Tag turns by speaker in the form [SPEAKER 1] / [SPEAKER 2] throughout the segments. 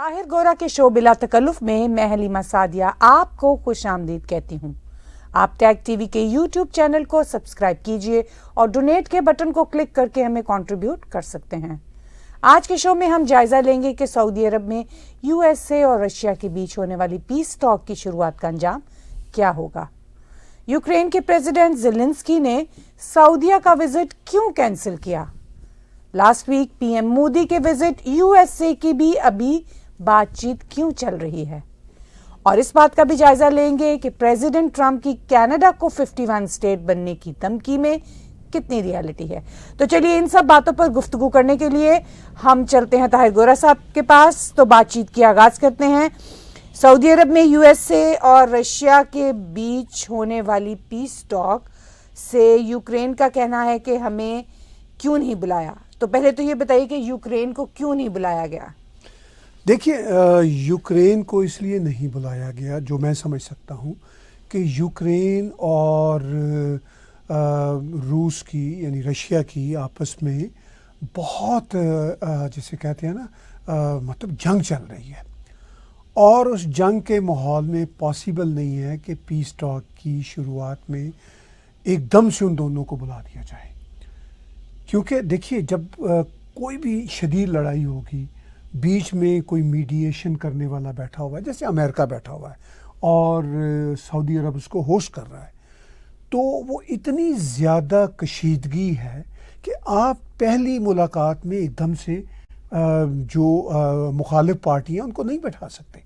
[SPEAKER 1] طاہر گورا کے شو بلا تکلف میں میں حلیمہ سعدیہ آپ کو خوش آمدید کہتی ہوں۔ آپ ٹیگ ٹی وی کے یوٹیوب چینل کو سبسکرائب کیجئے اور ڈونیٹ کے بٹن کو کلک کر کے ہمیں کنٹریبیوٹ کر سکتے ہیں۔ آج کے شو میں ہم جائزہ لیں گے کہ سعودی عرب میں یو ایس اے اور رشیا کے بیچ ہونے والی پیس ٹاک کی شروعات کا انجام کیا ہوگا۔ یوکرین کے پریزیڈنٹ زیلنسکی نے سعودیہ کا وزٹ کیوں کینسل کیا؟ Last week P M Modi کے وزٹ یو ایس اے کی بھی ابھی بات چیت کیوں چل رہی ہے، اور اس بات کا بھی جائزہ لیں گے کہ پریزیڈنٹ ٹرمپ کی کینیڈا کو 51 اسٹیٹ بننے کی دھمکی میں کتنی ریالٹی ہے۔ تو چلیے ان سب باتوں پر گفتگو کرنے کے لیے ہم چلتے ہیں طاہر گورا صاحب کے پاس، تو بات چیت کی آغاز کرتے ہیں۔ سعودی عرب میں یو ایس اے اور رشیا کے بیچ ہونے والی پیس ٹاک سے یوکرین کا کہنا ہے کہ ہمیں کیوں نہیں بلایا، تو پہلے تو یہ بتائیے کہ یوکرین کو کیوں نہیں بلایا گیا؟
[SPEAKER 2] دیکھیے، یوکرین کو اس لیے نہیں بلایا گیا جو میں سمجھ سکتا ہوں کہ یوکرین اور روس کی یعنی رشیا کی آپس میں بہت جسے کہتے ہیں نا مطلب جنگ چل رہی ہے، اور اس جنگ کے ماحول میں پاسبل نہیں ہے کہ پیس ٹاک کی شروعات میں ایک دم سے ان دونوں کو بلا دیا جائے، کیونکہ دیکھیے جب کوئی بھی شدید لڑائی ہوگی، بیچ میں کوئی میڈیشن کرنے والا بیٹھا ہوا ہے، جیسے امریکہ بیٹھا ہوا ہے اور سعودی عرب اس کو ہوسٹ کر رہا ہے، تو وہ اتنی زیادہ کشیدگی ہے کہ آپ پہلی ملاقات میں ایک دم سے جو مخالف پارٹی ہیں ان کو نہیں بیٹھا سکتے۔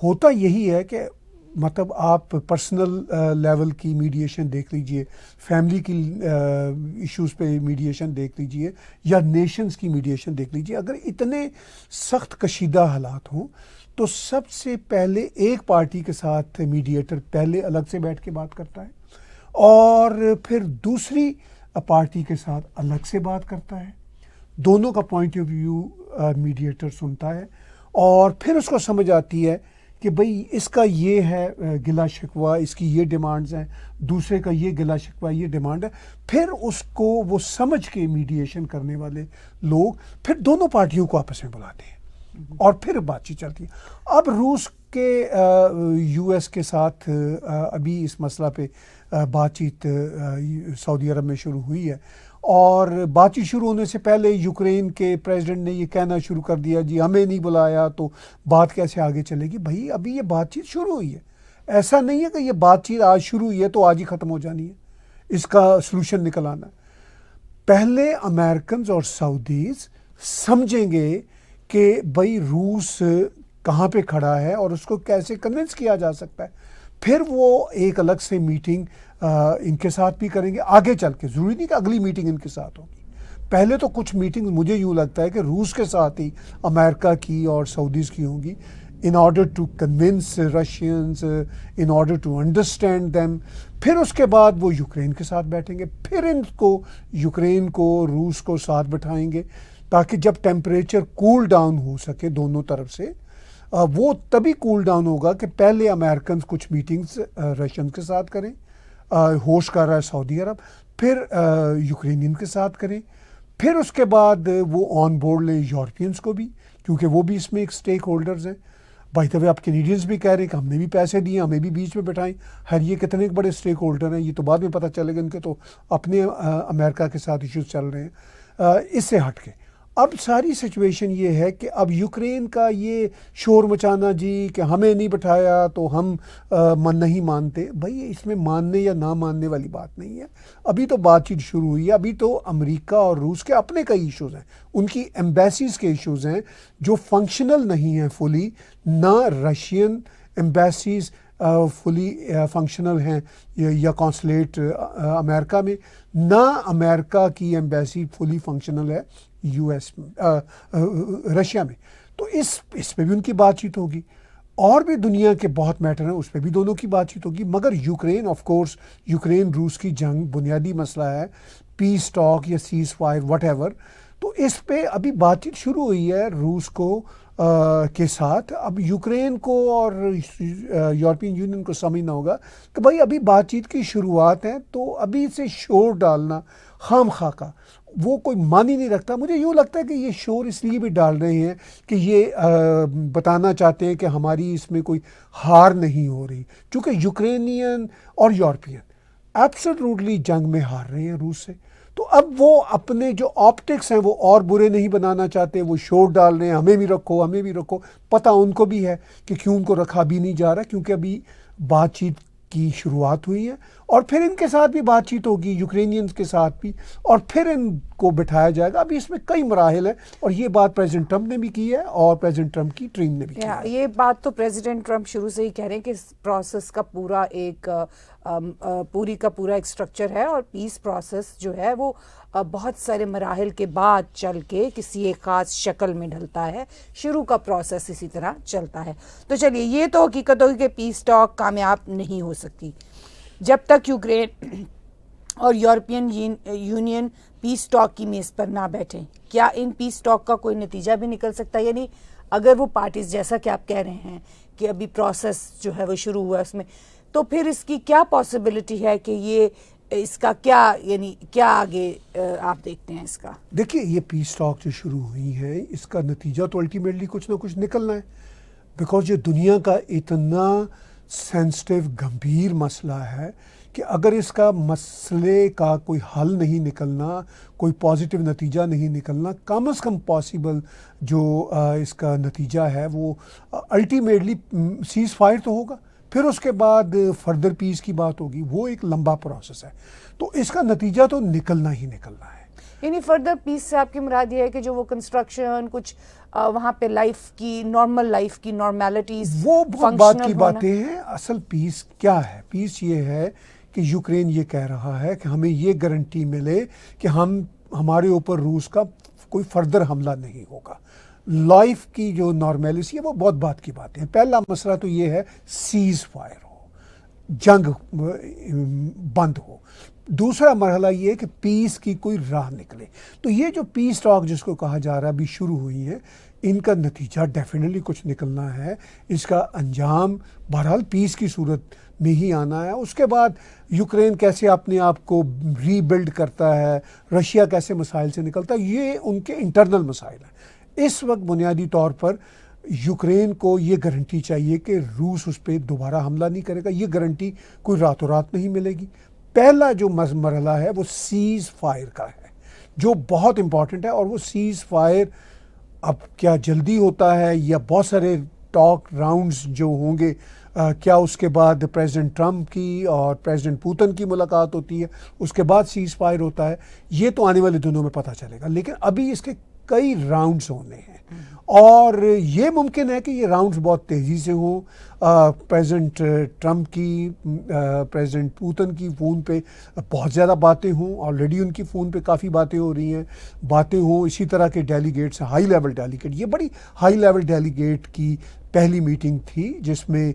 [SPEAKER 2] ہوتا یہی ہے کہ مطلب آپ پرسنل لیول کی میڈیشن دیکھ لیجئے، فیملی کی ایشوز پہ میڈیشن دیکھ لیجئے، یا نیشنز کی میڈیشن دیکھ لیجئے۔ اگر اتنے سخت کشیدہ حالات ہوں تو سب سے پہلے ایک پارٹی کے ساتھ میڈیٹر پہلے الگ سے بیٹھ کے بات کرتا ہے، اور پھر دوسری پارٹی کے ساتھ الگ سے بات کرتا ہے، دونوں کا پوائنٹ آف ویو میڈیٹر سنتا ہے، اور پھر اس کو سمجھ آتی ہے کہ بھئی اس کا یہ ہے گلا شکوہ، اس کی یہ ڈیمانڈز ہیں، دوسرے کا یہ گلا شکوہ، یہ ڈیمانڈ ہے، پھر اس کو وہ سمجھ کے میڈیشن کرنے والے لوگ پھر دونوں پارٹیوں کو آپس میں بلاتے ہیں اور پھر بات چیت چلتی ہے۔ اب روس کے یو ایس کے ساتھ ابھی اس مسئلہ پہ بات چیت سعودی عرب میں شروع ہوئی ہے، اور بات چیت شروع ہونے سے پہلے یوکرین کے پریزیڈنٹ نے یہ کہنا شروع کر دیا جی ہمیں نہیں بلایا تو بات کیسے آگے چلے گی۔ بھائی ابھی یہ بات چیت شروع ہوئی ہے، ایسا نہیں ہے کہ یہ بات چیت آج شروع ہوئی ہے تو آج ہی ختم ہو جانی ہے، اس کا سلوشن نکل آنا ہے۔ پہلے امریکنز اور سعودیز سمجھیں گے کہ بھائی روس کہاں پہ کھڑا ہے اور اس کو کیسے کنونس کیا جا سکتا ہے، پھر وہ ایک الگ سے میٹنگ ان کے ساتھ بھی کریں گے آگے چل کے۔ ضروری نہیں کہ اگلی میٹنگ ان کے ساتھ ہوگی، پہلے تو کچھ میٹنگ مجھے یوں لگتا ہے کہ روس کے ساتھ ہی امریکہ کی اور سعودیز کی ہوں گی، in order to convince Russians, in order to understand them۔ پھر اس کے بعد وہ یوکرین کے ساتھ بیٹھیں گے، پھر ان کو یوکرین کو روس کو ساتھ بٹھائیں گے، تاکہ جب ٹیمپریچر کول ڈاؤن ہو سکے دونوں طرف سے، وہ تبھی کول ڈاؤن ہوگا کہ پہلے امریکنز کچھ میٹنگز رشین کے ساتھ کریں، ہوسٹ کر رہا ہے سعودی عرب، پھر یوکرینین کے ساتھ کریں، پھر اس کے بعد وہ آن بورڈ لیں یورپینز کو بھی، کیونکہ وہ بھی اس میں ایک سٹیک ہولڈرز ہیں۔ بائی دا وے آپ کینیڈینز بھی کہہ رہے ہیں کہ ہم نے بھی پیسے دیے، ہمیں بھی بیچ میں بٹھائیں۔ ہر یہ کتنے بڑے سٹیک ہولڈر ہیں یہ تو بعد میں پتہ چلے گا، ان کے تو اپنے امریکہ کے ساتھ ایشوز چل رہے ہیں۔ اس سے ہٹ کے اب ساری سچویشن یہ ہے کہ اب یوکرین کا یہ شور مچانا جی کہ ہمیں نہیں بٹھایا تو ہم نہیں مانتے، بھائی اس میں ماننے یا نہ ماننے والی بات نہیں ہے، ابھی تو بات چیت شروع ہوئی ہے۔ ابھی تو امریکہ اور روس کے اپنے کئی ایشوز ہیں، ان کی ایمبیسیز کے ایشوز ہیں جو فنکشنل نہیں ہیں فلی، نہ رشین ایمبیسیز فلی فنکشنل ہیں یا کونسلیٹ امریکہ میں، نہ امریکہ کی ایمبیسی فلی فنکشنل ہے یو ایس رشیا میں، تو اس پہ بھی ان کی بات چیت ہوگی، اور بھی دنیا کے بہت میٹر ہیں اس پہ بھی دونوں کی بات چیت ہوگی۔ مگر یوکرین آف کورس یوکرین روس کی جنگ بنیادی مسئلہ ہے، پیس ٹاک یا سیز فائر وٹ ایور، تو اس پہ ابھی بات چیت شروع ہوئی ہے۔ روس کو کے ساتھ اب یوکرین کو اور یورپین یونین کو سمجھنا ہوگا کہ بھائی ابھی بات چیت کی شروعات ہیں، تو ابھی سے شور ڈالنا خام خواہ کا وہ کوئی معنی نہیں رکھتا. مجھے یوں لگتا ہے کہ یہ شور اس لیے بھی ڈال رہے ہیں کہ یہ بتانا چاہتے ہیں کہ ہماری اس میں کوئی ہار نہیں ہو رہی، چونکہ یوکرینین اور یورپین ایبسولوٹلی جنگ میں ہار رہے ہیں روس سے. تو اب وہ اپنے جو آپٹکس ہیں وہ اور برے نہیں بنانا چاہتے، وہ شور ڈال رہے ہیں ہمیں بھی رکھو ہمیں بھی رکھو. پتہ ان کو بھی ہے کہ کیوں ان کو رکھا بھی نہیں جا رہا، کیونکہ ابھی بات چیت کی شروعات ہوئی ہے اور پھر ان کے ساتھ بھی بات چیت ہوگی، یوکرینینز کے ساتھ بھی، اور پھر ان کو بٹھایا جائے گا. ابھی اس میں کئی مراحل ہیں اور یہ بات پریزیڈنٹ ٹرمپ نے بھی کی ہے اور پریزیڈنٹ ٹرمپ کی ٹیم نے بھی کی ہے.
[SPEAKER 1] یہ بات تو پریزیڈنٹ ٹرمپ شروع سے ہی کہہ رہے ہیں کہ اس پروسیس کا پورا ایک پوری کا پورا ایک سٹرکچر ہے اور پیس پروسیس جو ہے وہ بہت سارے مراحل کے بعد چل کے کسی ایک خاص شکل میں ڈھلتا ہے. شروع کا پروسیس اسی طرح چلتا ہے. تو چلیے یہ تو حقیقت ہوگی کہ پیس ٹاک کامیاب نہیں ہو سکتی جب تک یوکرین اور یورپین یونین پیس ٹاک کی میز پر نہ بیٹھیں. کیا ان پیس ٹاک کا کوئی نتیجہ بھی نکل سکتا ہے؟ یعنی اگر وہ پارٹیز جیسا کہ آپ کہہ رہے ہیں کہ ابھی پروسیس جو ہے وہ شروع ہوا ہے اس میں، تو پھر اس کی کیا پاسبلٹی ہے کہ یہ اس کا کیا آگے آپ دیکھتے ہیں اس کا؟
[SPEAKER 2] دیکھیے یہ پیس ٹاک جو شروع ہوئی ہے اس کا نتیجہ تو الٹیمیٹلی کچھ نہ کچھ نکلنا ہے، بیکاز یہ دنیا کا اتنا سینسٹیو گمبھیر مسئلہ ہے کہ اگر اس کا مسئلے کا کوئی حل نہیں نکلنا، کوئی پازیٹیو نتیجہ نہیں نکلنا، کم از کم پاسبل جو اس کا نتیجہ ہے وہ الٹیمیٹلی سیز فائر تو ہوگا، پھر اس کے بعد فردر پیس کی بات ہوگی. وہ ایک لمبا پروسیس ہے، تو اس کا نتیجہ تو نکلنا ہی نکلنا ہے.
[SPEAKER 1] یعنی فردر پیس سے آپ کی مراد یہ ہے کہ جو وہ کنسٹرکشن کچھ وہاں پہ لائف کی نارمل لائف کی نارمیلٹیز
[SPEAKER 2] وہ بہت بات کی باتیں ہیں. اصل پیس کیا ہے؟ پیس یہ ہے کہ یوکرین یہ کہہ رہا ہے کہ ہمیں یہ گارنٹی ملے کہ ہمارے اوپر روس کا کوئی فردر حملہ نہیں ہوگا. لائف کی جو نارمیلسی ہے وہ بہت بات کی باتیں ہیں. پہلا مسئلہ تو یہ ہے سیز فائر ہو، جنگ بند ہو. دوسرا مرحلہ یہ ہے کہ پیس کی کوئی راہ نکلے. تو یہ جو پیس ٹاک جس کو کہا جا رہا ہے ابھی شروع ہوئی ہے، ان کا نتیجہ ڈیفینیٹلی کچھ نکلنا ہے. اس کا انجام بہرحال پیس کی صورت میں ہی آنا ہے. اس کے بعد یوکرین کیسے اپنے آپ کو ری بلڈ کرتا ہے، رشیا کیسے مسائل سے نکلتا ہے، یہ ان کے انٹرنل مسائل ہیں. اس وقت بنیادی طور پر یوکرین کو یہ گارنٹی چاہیے کہ روس اس پہ دوبارہ حملہ نہیں کرے گا. یہ گارنٹی کوئی راتوں رات نہیں ملے گی. پہلا جو مرحلہ ہے وہ سیز فائر کا ہے جو بہت امپورٹنٹ ہے، اور وہ سیز فائر اب کیا جلدی ہوتا ہے یا بہت سارے ٹاک راؤنڈز جو ہوں گے، کیا اس کے بعد پریزیڈنٹ ٹرمپ کی اور پریزیڈنٹ پوتن کی ملاقات ہوتی ہے، اس کے بعد سیز فائر ہوتا ہے، یہ تو آنے والے دنوں میں پتہ چلے گا. لیکن ابھی اس کے کئی راؤنڈز ہونے ہیں اور یہ ممکن ہے کہ یہ راؤنڈز بہت تیزی سے ہوں. پریزیڈنٹ ٹرمپ کی پریزیڈنٹ پوتن کی فون پہ بہت زیادہ باتیں ہوں، آلریڈی ان کی فون پہ کافی باتیں ہو رہی ہیں، باتیں ہوں. اسی طرح کے ڈیلیگیٹس، ہائی لیول ڈیلیگیٹ، یہ بڑی ہائی لیول ڈیلیگیٹ کی پہلی میٹنگ تھی جس میں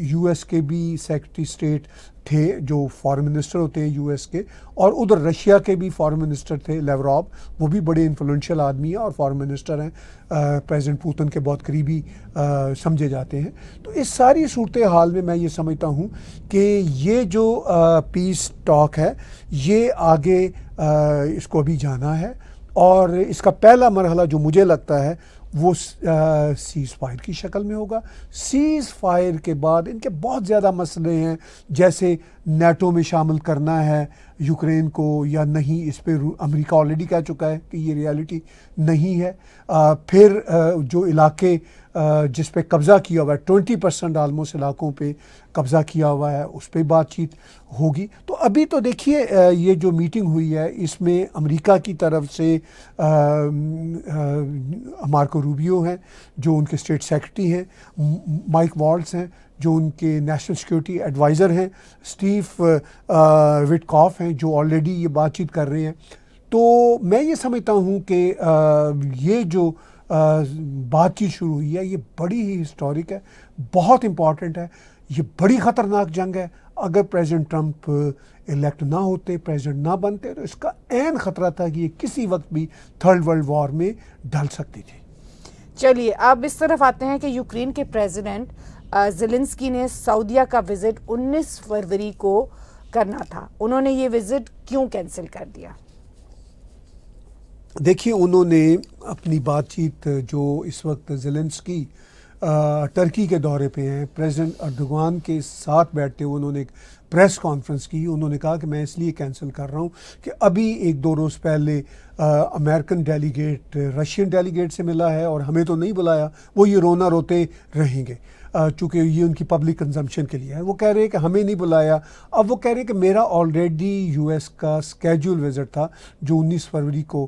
[SPEAKER 2] یو ایس کے بھی سیکرٹری اسٹیٹ تھے جو فارن منسٹر ہوتے ہیں یو ایس کے، اور ادھر رشیا کے بھی فارن منسٹر تھے لیوروو، وہ بھی بڑے انفلوئنشل آدمی ہیں اور فارن منسٹر ہیں، پریزیڈنٹ پوتن کے بہت قریبی سمجھے جاتے ہیں. تو اس ساری صورتحال میں میں یہ سمجھتا ہوں کہ یہ جو پیس ٹاک ہے یہ آگے اس کو ابھی جانا ہے، اور اس کا پہلا مرحلہ جو مجھے لگتا ہے وہ سیز فائر کی شکل میں ہوگا. سیز فائر کے بعد ان کے بہت زیادہ مسئلے ہیں، جیسے نیٹو میں شامل کرنا ہے یوکرین کو یا نہیں. اس پہ امریکہ آلریڈی کہہ چکا ہے کہ یہ ریالٹی نہیں ہے. پھر جو علاقے جس پہ قبضہ کیا ہوا ہے 20% آلموسٹ علاقوں پہ قبضہ کیا ہوا ہے، اس پہ بات چیت ہوگی. تو ابھی تو دیکھیے یہ جو میٹنگ ہوئی ہے اس میں امریکہ کی طرف سے مارکو روبیو ہیں جو ان کے اسٹیٹ سیکرٹری ہیں، مائک والٹز ہیں جو ان کے نیشنل سیکیورٹی ایڈوائزر ہیں، اسٹیو وٹکاف ہیں جو آلریڈی یہ بات چیت کر رہے ہیں. تو میں یہ سمجھتا ہوں کہ یہ جو بات چیت شروع ہوئی ہے یہ بڑی ہی ہسٹورک ہے، بہت امپورٹنٹ ہے. یہ بڑی خطرناک جنگ ہے. اگر پریزیڈنٹ ٹرمپ الیکٹ نہ ہوتے، پریزیڈنٹ نہ بنتے، تو اس کا عین خطرہ تھا کہ یہ کسی وقت بھی تھرڈ ورلڈ وار میں ڈل سکتی تھی.
[SPEAKER 1] چلیے اب اس طرف آتے ہیں کہ یوکرین کے پریزیڈنٹ زیلنسکی نے سعودیہ کا وزٹ 19 فروری کو کرنا تھا، انہوں نے یہ وزٹ کیوں کینسل کر دیا؟
[SPEAKER 2] دیکھیے انہوں نے اپنی بات چیت جو اس وقت زیلنسکی ترکی کے دورے پہ ہیں، پریزیڈنٹ اردوغان کے ساتھ بیٹھتے ہوئے انہوں نے ایک پریس کانفرنس کی. انہوں نے کہا کہ میں اس لیے کینسل کر رہا ہوں کہ ابھی 1-2 روز پہلے امریکن ڈیلیگیٹ رشین ڈیلیگیٹ سے ملا ہے اور ہمیں تو نہیں بلایا، وہ یہ رونا روتے رہیں گے چونکہ یہ ان کی پبلک کنزمپشن کے لیے ہے. وہ کہہ رہے ہیں کہ ہمیں نہیں بلایا. اب وہ کہہ رہے ہیں کہ میرا آلریڈی یو ایس کا اسکیجول وزٹ تھا جو 19 فروری کو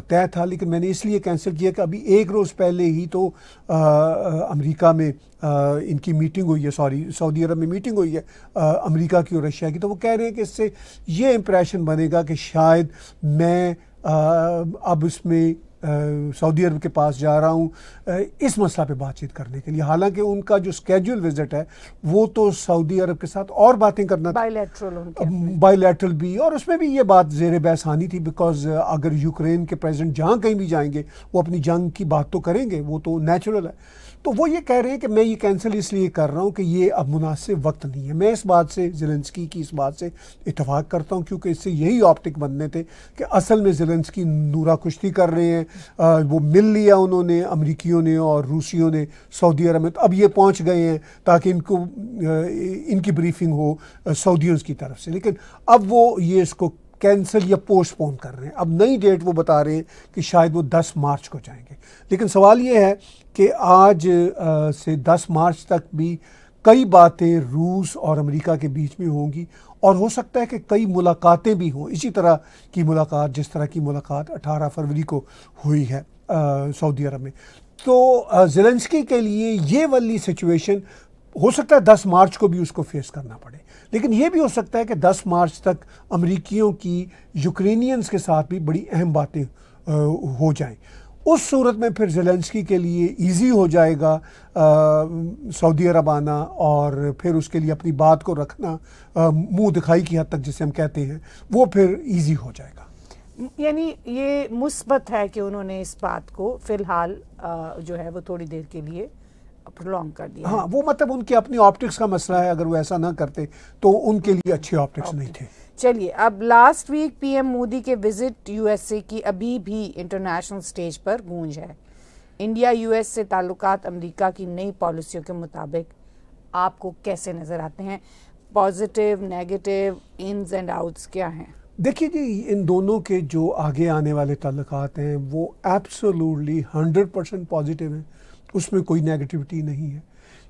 [SPEAKER 2] طے تھا، لیکن میں نے اس لیے کینسل کیا کہ ابھی 1 روز پہلے ہی تو امریکہ میں ان کی میٹنگ ہوئی ہے، سعودی عرب میں میٹنگ ہوئی ہے امریکہ کی اور رشیا کی. تو وہ کہہ رہے ہیں کہ اس سے یہ امپریشن بنے گا کہ شاید میں اب اس میں سعودی عرب کے پاس جا رہا ہوں اس مسئلہ پہ بات چیت کرنے کے لیے، حالانکہ ان کا جو اسکیجول وزٹ ہے وہ تو سعودی عرب کے ساتھ اور باتیں کرنا تھا، بائی لیٹرل بھی، اور اس میں بھی یہ بات زیر بحث آنی تھی بیکاز اگر یوکرین کے پریزیڈنٹ جہاں کہیں بھی جائیں گے وہ اپنی جنگ کی بات تو کریں گے، وہ تو نیچرل ہے. تو وہ یہ کہہ رہے ہیں کہ میں یہ کینسل اس لیے کر رہا ہوں کہ یہ اب مناسب وقت نہیں ہے. میں اس بات سے زیلنسکی کی اس بات سے اتفاق کرتا ہوں کیونکہ اس سے یہی آپٹک بننے تھے کہ اصل میں زیلنسکی نورا کشتی کر رہے ہیں. وہ مل لیا انہوں نے امریکیوں نے اور روسیوں نے سعودی عرب میں، تو اب یہ پہنچ گئے ہیں تاکہ ان کی بریفنگ ہو سعودیوں کی طرف سے، لیکن اب وہ یہ اس کو کینسل یا پوسٹ پون کر رہے ہیں. اب نئی ڈیٹ وہ بتا رہے ہیں کہ شاید وہ 10 مارچ کو جائیں گے، لیکن سوال یہ ہے کہ آج سے 10 مارچ تک بھی کئی باتیں روس اور امریکہ کے بیچ میں ہوں گی اور ہو سکتا ہے کہ کئی ملاقاتیں بھی ہوں، اسی طرح کی ملاقات جس طرح کی ملاقات 18 فروری کو ہوئی ہے سعودی عرب میں. تو زیلنسکی کے لیے یہ والی سچویشن ہو سکتا ہے 10 مارچ کو بھی اس کو فیس کرنا پڑے، لیکن یہ بھی ہو سکتا ہے کہ 10 مارچ تک امریکیوں کی یوکرینینز کے ساتھ بھی بڑی اہم باتیں ہو جائیں. اس صورت میں پھر زیلنسکی کے لیے ایزی ہو جائے گا سعودی عرب آنا اور پھر اس کے لیے اپنی بات کو رکھنا منہ دکھائی کی حد تک جسے ہم کہتے ہیں، وہ پھر ایزی ہو جائے گا.
[SPEAKER 1] یعنی یہ مثبت ہے کہ انہوں نے اس بات کو فی الحال جو ہے وہ تھوڑی دیر کے لیے پرولونگ کر دیا.
[SPEAKER 2] ہاں وہ مطلب ان کی اپنی آپٹکس کا مسئلہ ہے، اگر وہ ایسا نہ کرتے تو ان کے لیے اچھے آپٹکس نہیں تھے.
[SPEAKER 1] چلیے اب last week P M Modi کے وزٹ یو ایس اے کی ابھی بھی انٹرنیشنل سٹیج پر گونج ہے. انڈیا یو ایس سے تعلقات امریکہ کی نئی پالیسیوں کے مطابق آپ کو کیسے نظر آتے ہیں؟ پازیٹیو، نیگیٹو، انز اینڈ آؤٹس کیا ہیں؟
[SPEAKER 2] دیکھیے جی، ان دونوں کے جو آگے آنے والے تعلقات ہیں وہ ایبسولوٹلی 100% پازیٹیو ہیں، اس میں کوئی نیگیٹیوٹی نہیں ہے،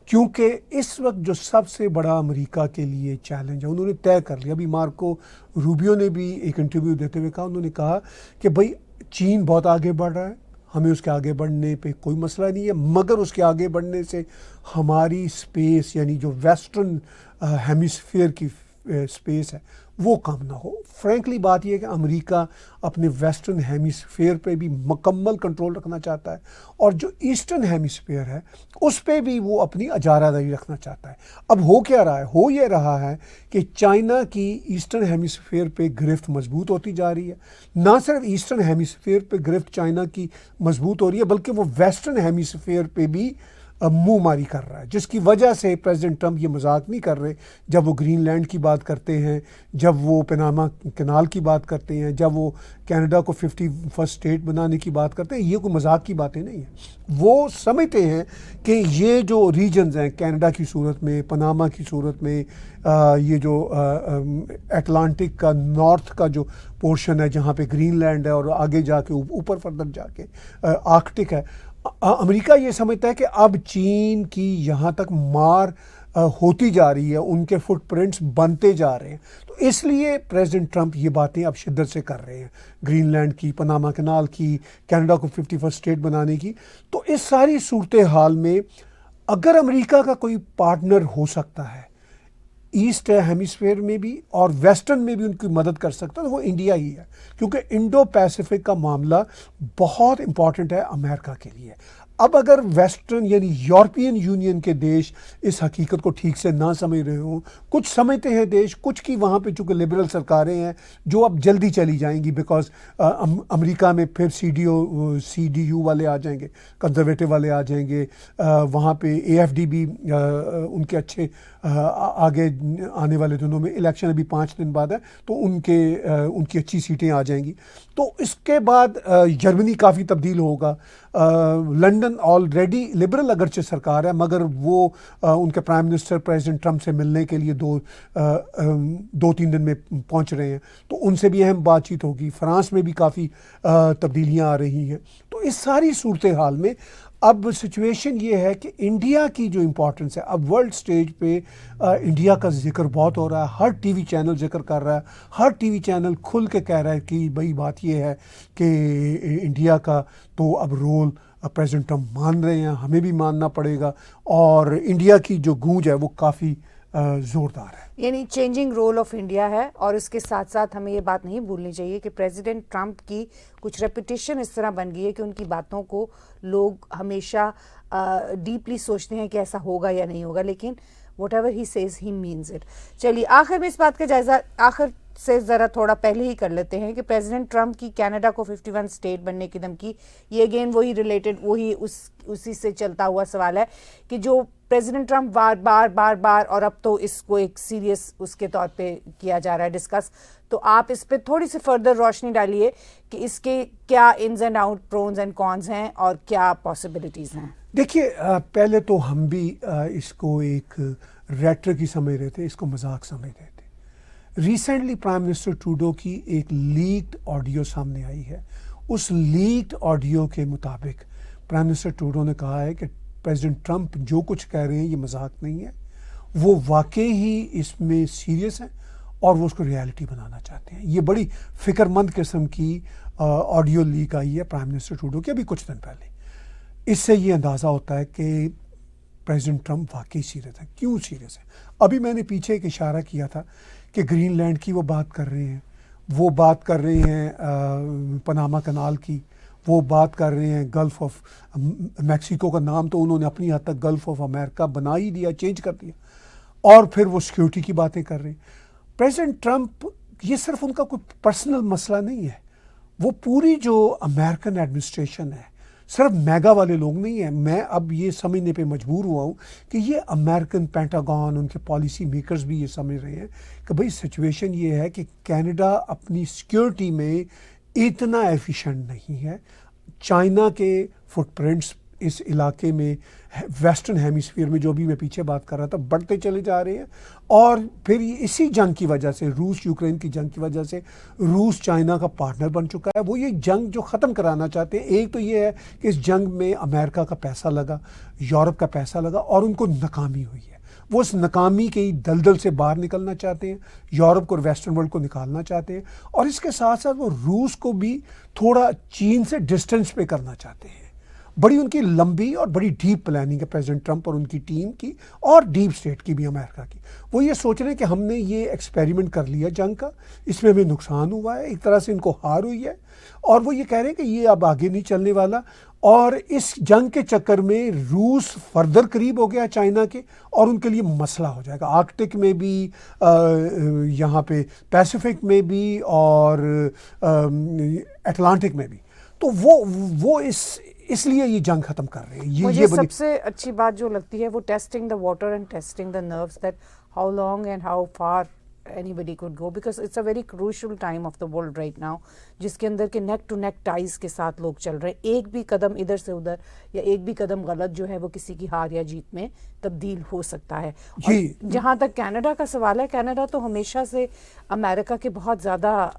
[SPEAKER 2] کیونکہ اس وقت جو سب سے بڑا امریکہ کے لیے چیلنج ہے انہوں نے طے کر لیا. ابھی مارکو روبیو نے بھی ایک انٹرویو دیتے ہوئے کہا، انہوں نے کہا کہ بھائی چین بہت آگے بڑھ رہا ہے، ہمیں اس کے آگے بڑھنے پہ کوئی مسئلہ نہیں ہے، مگر اس کے آگے بڑھنے سے ہماری اسپیس یعنی جو ویسٹرن ہیمیسفیئر کی اسپیس ہے وہ کم نہ ہو. فرینکلی بات یہ ہے کہ امریکہ اپنے ویسٹرن ہیمیسفیئر پہ بھی مکمل کنٹرول رکھنا چاہتا ہے اور جو ایسٹرن ہیمیسفیئر ہے اس پہ بھی وہ اپنی اجارہ داری رکھنا چاہتا ہے. اب ہو کیا رہا ہے؟ ہو یہ رہا ہے کہ چائنا کی ایسٹرن ہیمیسفیئر پہ گرفت مضبوط ہوتی جا رہی ہے. نہ صرف ایسٹرن ہیمیسفیئر پہ گرفت چائنا کی مضبوط ہو رہی ہے بلکہ وہ ویسٹرن ہیمیسفیئر پہ بھی منہ ماری کر رہا ہے، جس کی وجہ سے پریزیڈنٹ ٹرمپ یہ مذاق نہیں کر رہے جب وہ گرین لینڈ کی بات کرتے ہیں، جب وہ پناما کینال کی بات کرتے ہیں، جب وہ کینیڈا کو 51st اسٹیٹ بنانے کی بات کرتے ہیں. یہ کوئی مذاق کی باتیں نہیں ہیں. وہ سمجھتے ہیں کہ یہ جو ریجنز ہیں کینیڈا کی صورت میں، پناما کی صورت میں، یہ جو اٹلانٹک کا نارتھ کا جو پورشن ہے جہاں پہ گرین لینڈ ہے اور آگے جا کے اوپر فردر جا کے آرکٹک ہے، امریکہ یہ سمجھتا ہے کہ اب چین کی یہاں تک مار ہوتی جا رہی ہے، ان کے فٹ پرنٹس بنتے جا رہے ہیں. تو اس لیے پریزیڈنٹ ٹرمپ یہ باتیں اب شدت سے کر رہے ہیں، گرین لینڈ کی، پناما کینال کی، کینیڈا کو 51st اسٹیٹ بنانے کی. تو اس ساری صورتحال میں اگر امریکہ کا کوئی پارٹنر ہو سکتا ہے ایسٹ ہیمیسفیئر میں بھی اور ویسٹرن میں بھی ان کی مدد کر سکتا ہے تو وہ انڈیا ہی ہے، کیونکہ انڈو پیسیفک کا معاملہ بہت امپورٹنٹ ہے امریکہ کے لیے. اب اگر ویسٹرن یعنی یورپین یونین کے دیش اس حقیقت کو ٹھیک سے نہ سمجھ رہے ہوں، کچھ سمجھتے ہیں دیش، کچھ کی وہاں پہ چونکہ لبرل سرکاریں ہیں جو اب جلدی چلی جائیں گی، بیکاز امریکہ میں پھر سی ڈی یو والے آ جائیں گے، کنزرویٹو والے آ جائیں گے، وہاں پہ اے ایف ڈی بھی ان کے اچھے آگے آنے والے دنوں میں الیکشن ابھی 5 دن بعد ہے تو ان کی اچھی سیٹیں آ جائیں گی. تو اس کے بعد جرمنی کافی تبدیل ہوگا. لنڈن آلریڈی لبرل اگرچہ سرکار ہے مگر وہ ان کے پرائم منسٹر پریزیڈنٹ ٹرمپ سے ملنے کے لیے 2-3 دن میں پہنچ رہے ہیں، تو ان سے بھی اہم بات چیت ہوگی. فرانس میں بھی کافی تبدیلیاں آ رہی ہیں. تو اس ساری صورتحال میں اب سچویشن یہ ہے کہ انڈیا کی جو امپورٹنس ہے، اب ورلڈ سٹیج پہ انڈیا کا ذکر بہت ہو رہا ہے. ہر ٹی وی چینل ذکر کر رہا ہے، ہر ٹی وی چینل کھل کے کہہ رہا ہے کہ بھئی بات یہ ہے کہ انڈیا کا تو اب رول پریزیڈنٹ ٹرمپ مان رہے ہیں، ہمیں بھی ماننا پڑے گا، اور انڈیا کی جو گونج ہے وہ کافی زوردار ہے.
[SPEAKER 1] یعنی چینجنگ رول آف انڈیا ہے. اور اس کے ساتھ ساتھ ہمیں یہ بات نہیں بھولنی چاہیے کہ پریزیڈنٹ ٹرمپ کی کچھ ریپوٹیشن اس طرح بن گئی ہے کہ ان کی باتوں کو لوگ ہمیشہ ڈیپلی سوچتے ہیں کہ ایسا ہوگا یا نہیں ہوگا، لیکن whatever he says he means it. چلیے آخر میں اس بات کا جائزہ آخر سے ذرا تھوڑا پہلے ہی کر لیتے ہیں کہ پریزیڈنٹ ٹرمپ کی کینیڈا کو 51 اسٹیٹ بننے کی دھمکی، یہ اگین وہی ریلیٹڈ وہی اسی سے چلتا ہوا سوال ہے کہ جو پریزیڈنٹ ٹرمپ بار بار اور اب تو اس کو ایک سیریس اس کے طور پہ کیا جا رہا ہے ڈسکس. تو آپ اس پہ تھوڑی سی فردر روشنی ڈالیے کہ اس کے کیا ins and out, pros and cons ہیں اور کیا پاسبلٹیز ہیں.
[SPEAKER 2] دیکھیے پہلے تو ہم بھی اس کو ایک ریٹرک ہی سمجھ رہے تھے، اس کو مذاق سمجھ رہے تھے. ریسنٹلی پرائم منسٹر ٹروڈو کی ایک لیکڈ آڈیو سامنے آئی ہے. اس لیکڈ آڈیو کے مطابق پرائم منسٹر ٹروڈو نے کہا ہے کہ پریزیڈنٹ ٹرمپ جو کچھ کہہ رہے ہیں یہ مذاق نہیں ہے، وہ واقعی ہی اس میں سیریس ہیں اور وہ اس کو ریالٹی بنانا چاہتے ہیں. یہ بڑی فکر مند قسم کی آڈیو لیک آئی ہے پرائم منسٹر ٹروڈو کی ابھی کچھ دن پہلے. اس سے یہ اندازہ ہوتا ہے کہ پریزیڈنٹ ٹرمپ واقعی سیریس ہے. کیوں سیریس ہے؟ ابھی میں نے پیچھے ایک اشارہ کیا تھا کہ گرین لینڈ کی وہ بات کر رہے ہیں، وہ بات کر رہے ہیں پناما کنال کی، وہ بات کر رہے ہیں گلف آف میکسیکو کا نام تو انہوں نے اپنی حد تک گلف آف امریکہ بنا ہی دیا، چینج کر دیا، اور پھر وہ سیکیورٹی کی باتیں کر رہے ہیں. پریزیڈنٹ ٹرمپ یہ صرف ان کا کوئی پرسنل مسئلہ نہیں ہے، وہ پوری جو امریکن ایڈمنسٹریشن ہے، صرف میگا والے لوگ نہیں ہیں. میں اب یہ سمجھنے پہ مجبور ہوا ہوں کہ یہ امریکن پینٹاگون، ان کے پالیسی میکرز بھی یہ سمجھ رہے ہیں کہ بھئی سچویشن یہ ہے کہ کینیڈا اپنی سیکیورٹی میں اتنا ایفیشینٹ نہیں ہے. چائنا کے فٹ پرنٹس اس علاقے میں ویسٹرن ہیمیسفیئر میں جو بھی میں پیچھے بات کر رہا تھا بڑھتے چلے جا رہے ہیں، اور پھر اسی جنگ کی وجہ سے، روس یوکرین کی جنگ کی وجہ سے روس چائنا کا پارٹنر بن چکا ہے. وہ یہ جنگ جو ختم کرانا چاہتے ہیں، ایک تو یہ ہے کہ اس جنگ میں امریکہ کا پیسہ لگا، یورپ کا پیسہ لگا اور ان کو ناکامی ہوئی ہے. وہ اس ناکامی کے دلدل سے باہر نکلنا چاہتے ہیں، یورپ کو اور ویسٹرن ورلڈ کو نکالنا چاہتے ہیں، اور اس کے ساتھ ساتھ وہ روس کو بھی تھوڑا چین سے ڈسٹینس پہ کرنا چاہتے ہیں. بڑی ان کی لمبی اور بڑی ڈیپ پلاننگ ہے پریزیڈنٹ ٹرمپ اور ان کی ٹیم کی، اور ڈیپ اسٹیٹ کی بھی امریکہ کی. وہ یہ سوچ رہے ہیں کہ ہم نے یہ ایکسپیریمنٹ کر لیا جنگ کا، اس میں ہمیں نقصان ہوا ہے، ایک طرح سے ان کو ہار ہوئی ہے، اور وہ یہ کہہ رہے ہیں کہ یہ اب آگے نہیں چلنے والا. اور اس جنگ کے چکر میں روس فردر قریب ہو گیا چائنا کے، اور ان کے لیے مسئلہ ہو جائے گا آرکٹک میں بھی، یہاں پہ پیسیفک میں بھی، اور اٹلانٹک میں بھی. تو وہ اس لیے یہ جنگ ختم کر رہے ہیں.
[SPEAKER 1] مجھے سب سے اچھی بات جو لگتی ہے وہ testing the water and testing the nerves, that how long and how far anybody could go, because it's a very crucial time of the world right now جس کے اندر کے نیک ٹو نیک ٹائز کے ساتھ لوگ چل رہے ہیں. ایک بھی قدم ادھر سے ادھر یا ایک بھی قدم غلط جو ہے وہ کسی کی ہار یا جیت میں تبدیل ہو سکتا ہے. اور جہاں تک کینیڈا کا سوال ہے، کینیڈا تو ہمیشہ سے امریکہ کے بہت زیادہ،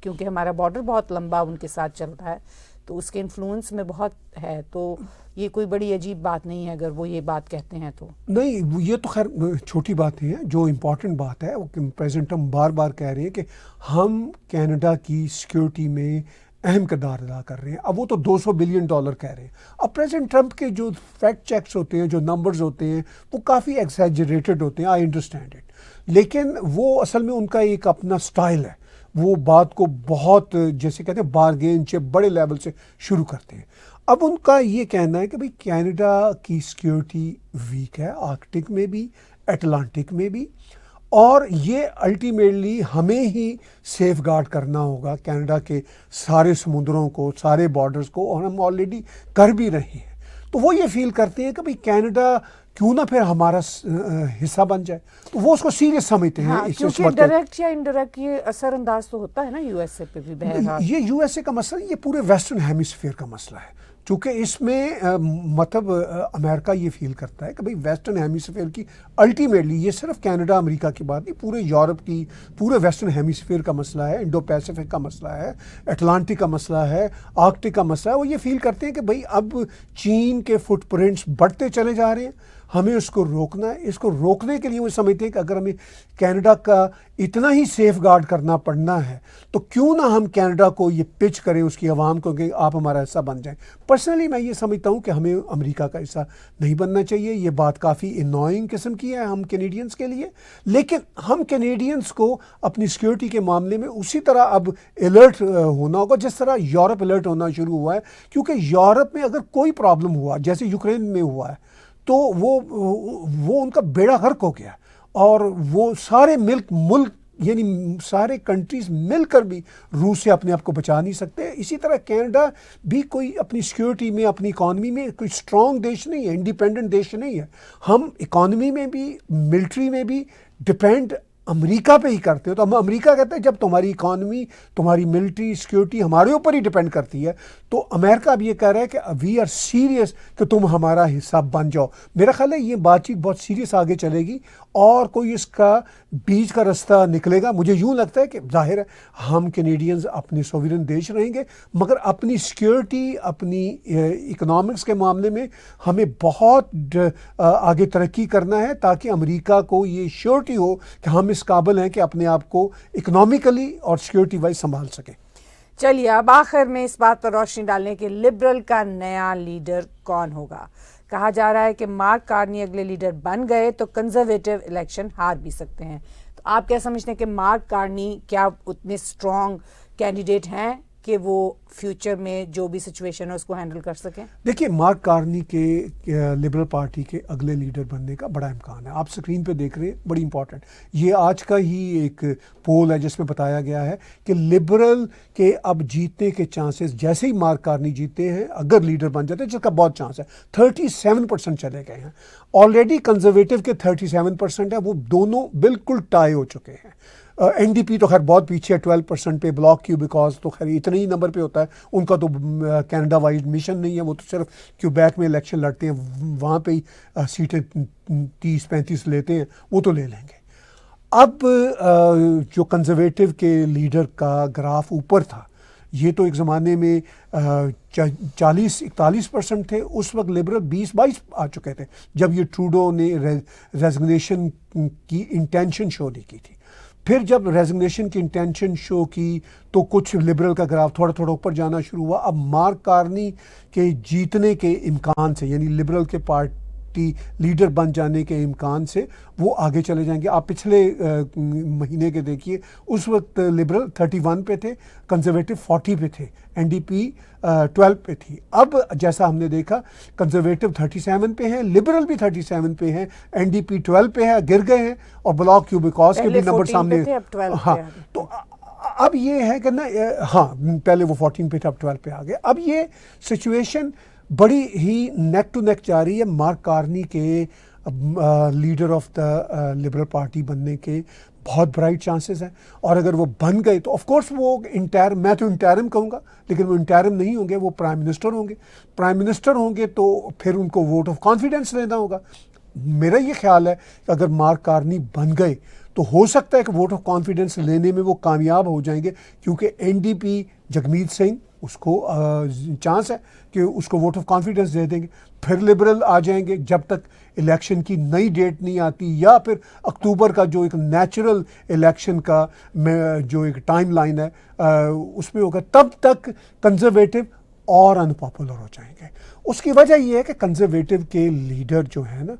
[SPEAKER 1] کیونکہ ہمارا بارڈر بہت لمبا ان کے ساتھ چلتا ہے تو اس کے انفلوئنس میں بہت ہے. تو یہ کوئی بڑی عجیب بات نہیں ہے اگر وہ یہ بات کہتے ہیں تو.
[SPEAKER 2] نہیں، یہ تو خیر چھوٹی باتیں ہیں. جو امپورٹنٹ بات ہے وہ پریزیڈنٹ ٹرمپ بار بار کہہ رہے ہیں کہ ہم کینیڈا کی سیکیورٹی میں اہم کردار ادا کر رہے ہیں. اب وہ تو $200 بلین کہہ رہے ہیں. اب پریزیڈنٹ ٹرمپ کے جو فیکٹ چیکس ہوتے ہیں، جو نمبرز ہوتے ہیں، وہ کافی ایکسیجریٹڈ ہوتے ہیں. آئی انڈرسٹینڈ اٹ، لیکن وہ اصل میں ان کا ایک اپنا سٹائل ہے. وہ بات کو بہت جیسے کہتے ہیں بارگین چپ بڑے لیول سے شروع کرتے ہیں. اب ان کا یہ کہنا ہے کہ بھئی کینیڈا کی سیکیورٹی ویک ہے، آرکٹک میں بھی، اٹلانٹک میں بھی، اور یہ الٹیمیٹلی ہمیں ہی سیف گارڈ کرنا ہوگا کینیڈا کے سارے سمندروں کو، سارے بارڈرز کو، اور ہم آلریڈی کر بھی رہے ہیں۔ تو وہ یہ فیل کرتے ہیں کہ بھئی کینیڈا کیوں نہ پھر ہمارا حصہ بن جائے، تو وہ اس کو سیریس سمجھتے ہیں۔
[SPEAKER 1] کیونکہ ڈائریکٹ یا انڈائریکٹ یہ اثر انداز تو ہوتا ہے نا یو ایس اے پہ بھی بہرحال۔
[SPEAKER 2] یہ یو ایس اے کا مسئلہ، یہ پورے ویسٹرن ہیمیسفیئر کا مسئلہ ہے، چونکہ اس میں مطلب امریکہ یہ فیل کرتا ہے کہ بھئی ویسٹرن ہیمیسفیئر کی الٹیمیٹلی، یہ صرف کینیڈا امریکہ کی بات نہیں، پورے یورپ کی، پورے ویسٹرن ہیمیسفیئر کا مسئلہ ہے، انڈو پیسیفک کا مسئلہ ہے، اٹلانٹک کا مسئلہ ہے، آرکٹک کا مسئلہ ہے۔ وہ یہ فیل کرتے ہیں کہ بھئی اب چین کے فٹ پرنٹس بڑھتے چلے جا رہے ہیں، ہمیں اس کو روکنا ہے۔ اس کو روکنے کے لیے وہ سمجھتے ہیں کہ اگر ہمیں کینیڈا کا اتنا ہی سیف گارڈ کرنا پڑنا ہے تو کیوں نہ ہم کینیڈا کو یہ پچ کریں، اس کی عوام کو، کہ آپ ہمارا حصہ بن جائیں۔ پرسنلی میں یہ سمجھتا ہوں کہ ہمیں امریکہ کا حصہ نہیں بننا چاہیے۔ یہ بات کافی انوائنگ قسم کی ہے ہم کینیڈینز کے لیے، لیکن ہم کینیڈینز کو اپنی سیکیورٹی کے معاملے میں اسی طرح اب الرٹ ہونا ہوگا جس طرح یورپ الرٹ ہونا شروع ہوا ہے، کیونکہ یورپ میں اگر کوئی پرابلم ہوا جیسے یوکرین میں ہوا ہے تو وہ ان کا بیڑا غرق ہو گیا، اور وہ سارے ملک یعنی سارے کنٹریز مل کر بھی روس سے اپنے آپ کو بچا نہیں سکتے۔ اسی طرح کینیڈا بھی کوئی اپنی سیکیورٹی میں، اپنی اکانومی میں کوئی اسٹرانگ دیش نہیں ہے، انڈیپینڈنٹ دیش نہیں ہے۔ ہم اکانومی میں بھی، ملٹری میں بھی ڈپینڈ امریکہ پہ ہی کرتے ہو۔ تو ہم امریکہ کہتے ہیں جب تمہاری اکانومی، تمہاری ملٹری سیکیورٹی ہمارے اوپر ہی ڈپینڈ کرتی ہے، تو امریکہ اب یہ کہہ رہا ہے کہ وی آر سیریس کہ تم ہمارا حصہ بن جاؤ۔ میرا خیال ہے یہ بات چیت بہت سیریس آگے چلے گی، اور کوئی اس کا بیچ کا رستہ نکلے گا۔ مجھے یوں لگتا ہے کہ ظاہر ہے ہم کینیڈینز اپنے سوورن دیش رہیں گے، مگر اپنی سیکیورٹی، اپنی اکنامکس کے معاملے میں ہمیں بہت آگے ترقی کرنا ہے، تاکہ امریکہ کو یہ شیورٹی ہو کہ ہم اس قابل ہیں کہ اپنے آپ کو اکنامیکلی اور سیکیورٹی وائز سنبھال سکیں۔
[SPEAKER 1] چلیے اب آخر میں اس بات پر روشنی ڈالنے کے لبرل کا نیا لیڈر کون ہوگا۔ کہا جا رہا ہے کہ مارک کارنی اگلے لیڈر بن گئے تو کنزرویٹو الیکشن ہار بھی سکتے ہیں۔ تو آپ کیا سمجھتے ہیں کہ مارک کارنی کیا اتنے اسٹرانگ کینڈیڈیٹ ہیں کہ وہ فیوچر میں جو بھی سچویشن ہے اس کو ہینڈل کر سکیں؟
[SPEAKER 2] دیکھیے، مارک کارنی کے لبرل پارٹی کے اگلے لیڈر بننے کا بڑا امکان ہے۔ آپ سکرین پہ دیکھ رہے ہیں، بڑی امپورٹنٹ یہ آج کا ہی ایک پول ہے جس میں بتایا گیا ہے کہ لبرل کے اب جیتنے کے چانسز، جیسے ہی مارک کارنی جیتے ہیں اگر لیڈر بن جاتے ہیں، جس کا بہت چانس ہے، 37% چلے گئے ہیں۔ آلریڈی کنزرویٹو کے 37% ہے، وہ دونوں بالکل ٹائی ہو چکے ہیں۔ این ڈی پی تو خیر بہت پیچھے ہے 12% پہ، بلاک کیوبیکاز تو خیر اتنے ہی نمبر پہ ہوتا ہے، ان کا تو کینیڈا وائڈ مشن نہیں ہے، وہ تو صرف کیوبیک میں الیکشن لڑتے ہیں، وہاں پہ ہی سیٹیں 30-35 لیتے ہیں، وہ تو لے لیں گے۔ اب جو کنزرویٹو کے لیڈر کا گراف اوپر تھا، یہ تو ایک زمانے میں 40-41% تھے، اس وقت لبرل 20-22 آ چکے تھے جب یہ ٹروڈو نے ریزگنیشن کی انٹینشن شو نہیں کی تھی۔ پھر جب ریزگنیشن کی انٹینشن شو کی تو کچھ لبرل کا گراف تھوڑا تھوڑا اوپر جانا شروع ہوا۔ اب مارک کارنی کے جیتنے کے امکان سے، یعنی لبرل کے پارٹی لیڈر بن جانے کے امکان سے وہ آگے چلے جائیں گے۔ آپ پچھلے مہینے کے دیکھیے، اس وقت لبرل 31 پہ تھے، کنزرویٹو 40 پہ تھے، این ڈی پی 12 پہ تھی۔ اب جیسا ہم نے دیکھا، کنزرویٹو 37 پہ ہیں، لبرل بھی 37 پہ ہیں، این ڈی پی 12 پہ ہے، گر گئے ہیں، اور بلاک کیوبیکاز کے بھی نمبر سامنے۔ ہاں، تو اب یہ ہے کہ نا، ہاں پہلے وہ 14 پہ تھا، اب 12 پہ آ گئے۔ اب یہ سچویشن بڑی ہی نیک ٹو نیک جا رہی ہے۔ مارک کارنی کے leader of the liberal party بننے کے بہت برائٹ چانسز ہیں، اور اگر وہ بن گئے تو آف کورس وہ میں تو انٹرم کہوں گا، لیکن وہ انٹرم نہیں ہوں گے، وہ پرائم منسٹر ہوں گے۔ پرائم منسٹر ہوں گے تو پھر ان کو ووٹ آف کانفیڈنس لینا ہوگا۔ میرا یہ خیال ہے کہ اگر مارک کارنی بن گئے تو ہو سکتا ہے کہ ووٹ آف کانفیڈنس لینے میں وہ کامیاب ہو جائیں گے، کیونکہ این ڈی پی جگمیت سنگھ، اس کو چانس ہے کہ اس کو ووٹ آف کانفیڈنس دے دیں گے۔ پھر لبرل آ جائیں گے جب تک الیکشن کی نئی ڈیٹ نہیں آتی، یا پھر اکتوبر کا جو ایک نیچرل الیکشن کا جو ایک ٹائم لائن ہے اس میں ہوگا، تب تک کنزرویٹو اور انپاپولر ہو جائیں گے۔ اس کی وجہ یہ ہے کہ کنزرویٹو کے لیڈر جو ہیں نا،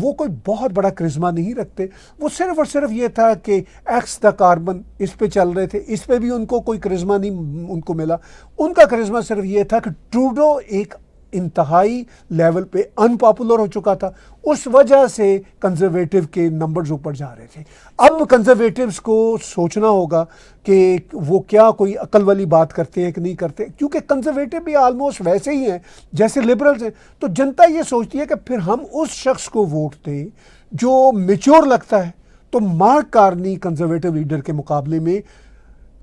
[SPEAKER 2] وہ کوئی بہت بڑا کرزما نہیں رکھتے۔ وہ صرف اور صرف یہ تھا کہ ایکس دا کاربن اس پہ چل رہے تھے، اس پہ بھی ان کو کوئی کرزما نہیں ان کو ملا۔ ان کا کرزما صرف یہ تھا کہ ٹروڈو ایک انتہائی لیول پہ ان پاپولر ہو چکا تھا. اس وجہ سے کنزرویٹو کے نمبرز اوپر جا رہے تھے. اب کنزرویٹوز کو سوچنا ہوگا کہ وہ کیا کوئی عقل والی بات کرتے ہیں کہ نہیں کرتے, کیونکہ کنزرویٹو بھی آلموسٹ ویسے ہی ہیں جیسے لبرلز ہیں. تو جنتا یہ سوچتی ہے کہ پھر ہم اس شخص کو ووٹ دیں جو میچور لگتا ہے. تو مارک کارنی کنزرویٹو لیڈر کے مقابلے میں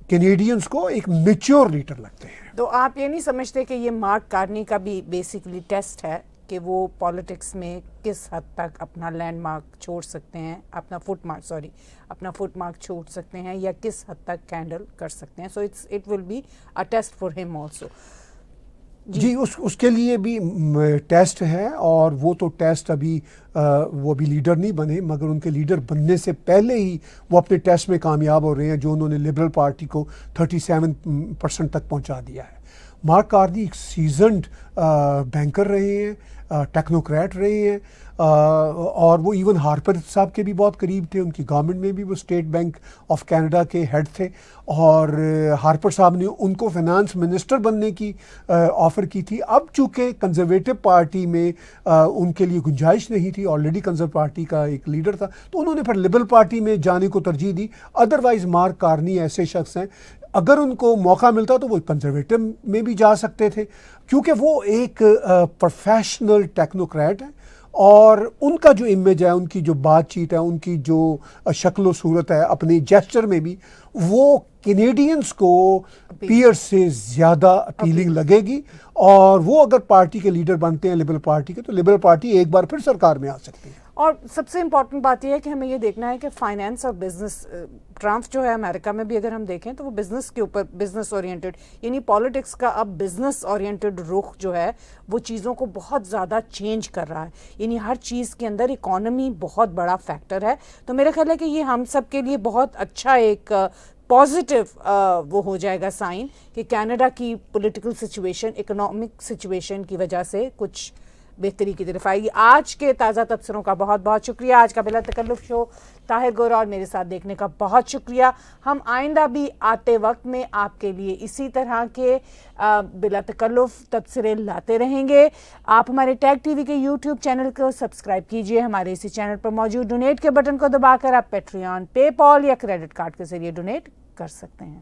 [SPEAKER 2] کینیڈینز کو ایک میچور لیڈر لگتے ہیں.
[SPEAKER 1] تو آپ یہ نہیں سمجھتے کہ یہ مارک کارنی کا بھی بیسیکلی ٹیسٹ ہے کہ وہ پالیٹکس میں کس حد تک اپنا لینڈ مارک چھوڑ سکتے ہیں, اپنا فٹ مارک چھوڑ سکتے ہیں, یا کس حد تک ہینڈل کر سکتے ہیں. So it will be a test for ہم آلسو.
[SPEAKER 2] جی اس کے لیے بھی ٹیسٹ ہے, اور وہ تو ٹیسٹ ابھی وہ ابھی لیڈر نہیں بنے, مگر ان کے لیڈر بننے سے پہلے ہی وہ اپنے ٹیسٹ میں کامیاب ہو رہے ہیں, جو انہوں نے لبرل پارٹی کو 37% تک پہنچا دیا ہے. مارک کارنی ایک سیزنڈ بینکر رہے ہیں, ٹیکنوکریٹ رہے ہیں, اور وہ ایون ہارپر صاحب کے بھی بہت قریب تھے. ان کی گورنمنٹ میں بھی وہ اسٹیٹ بینک آف کینیڈا کے ہیڈ تھے, اور ہارپر صاحب نے ان کو فائنانس منسٹر بننے کی آفر کی تھی. اب چونکہ کنزرویٹو پارٹی میں ان کے لیے گنجائش نہیں تھی, آلریڈی کنزر پارٹی کا ایک لیڈر تھا, تو انہوں نے پھر لبرل پارٹی میں جانے کو ترجیح دی. ادروائز مارک کارنی ایسے شخص ہیں, اگر ان کو موقع ملتا تو وہ کنزرویٹو میں بھی جا سکتے تھے, کیونکہ وہ ایک پروفیشنل ٹیکنوکریٹ ہیں, اور ان کا جو امیج ہے, ان کی جو بات چیت ہے, ان کی جو شکل و صورت ہے اپنے جیسچر میں بھی, وہ کینیڈینز کو پیئر سے زیادہ اپیلنگ لگے گی. اور وہ اگر پارٹی کے لیڈر بنتے ہیں لبرل پارٹی کے, تو لبرل پارٹی ایک بار پھر سرکار میں آ سکتی ہے.
[SPEAKER 1] اور سب سے امپورٹنٹ بات یہ ہے کہ ہمیں یہ دیکھنا ہے کہ فائنینس اور بزنس, ٹرمپ جو ہے امریکہ میں بھی اگر ہم دیکھیں تو وہ بزنس کے اوپر, بزنس اورینٹڈ, یعنی پالیٹکس کا اب بزنس اورینٹڈ رخ جو ہے وہ چیزوں کو بہت زیادہ چینج کر رہا ہے. یعنی ہر چیز کے اندر اکانومی بہت بڑا فیکٹر ہے. تو میرا خیال ہے کہ یہ ہم سب کے لیے بہت اچھا ایک پازیٹیو وہ ہو جائے گا سائن کہ کینیڈا کی پولیٹیکل سچویشن, اکنامک سچویشن کی وجہ سے کچھ بہتری کی طرف آئے گی. آج کے تازہ تبصروں کا بہت بہت شکریہ. آج کا بلا تکلف شو طاہر گورا اور میرے ساتھ دیکھنے کا بہت شکریہ. ہم آئندہ بھی آتے وقت میں آپ کے لیے اسی طرح کے بلا تکلف تبصرے لاتے رہیں گے. آپ ہمارے ٹیگ ٹی وی کے یوٹیوب چینل کو سبسکرائب کیجئے. ہمارے اسی چینل پر موجود ڈونیٹ کے بٹن کو دبا کر آپ پیٹریون, پے پال یا کریڈٹ کارڈ کے ذریعے ڈونیٹ کر سکتے ہیں.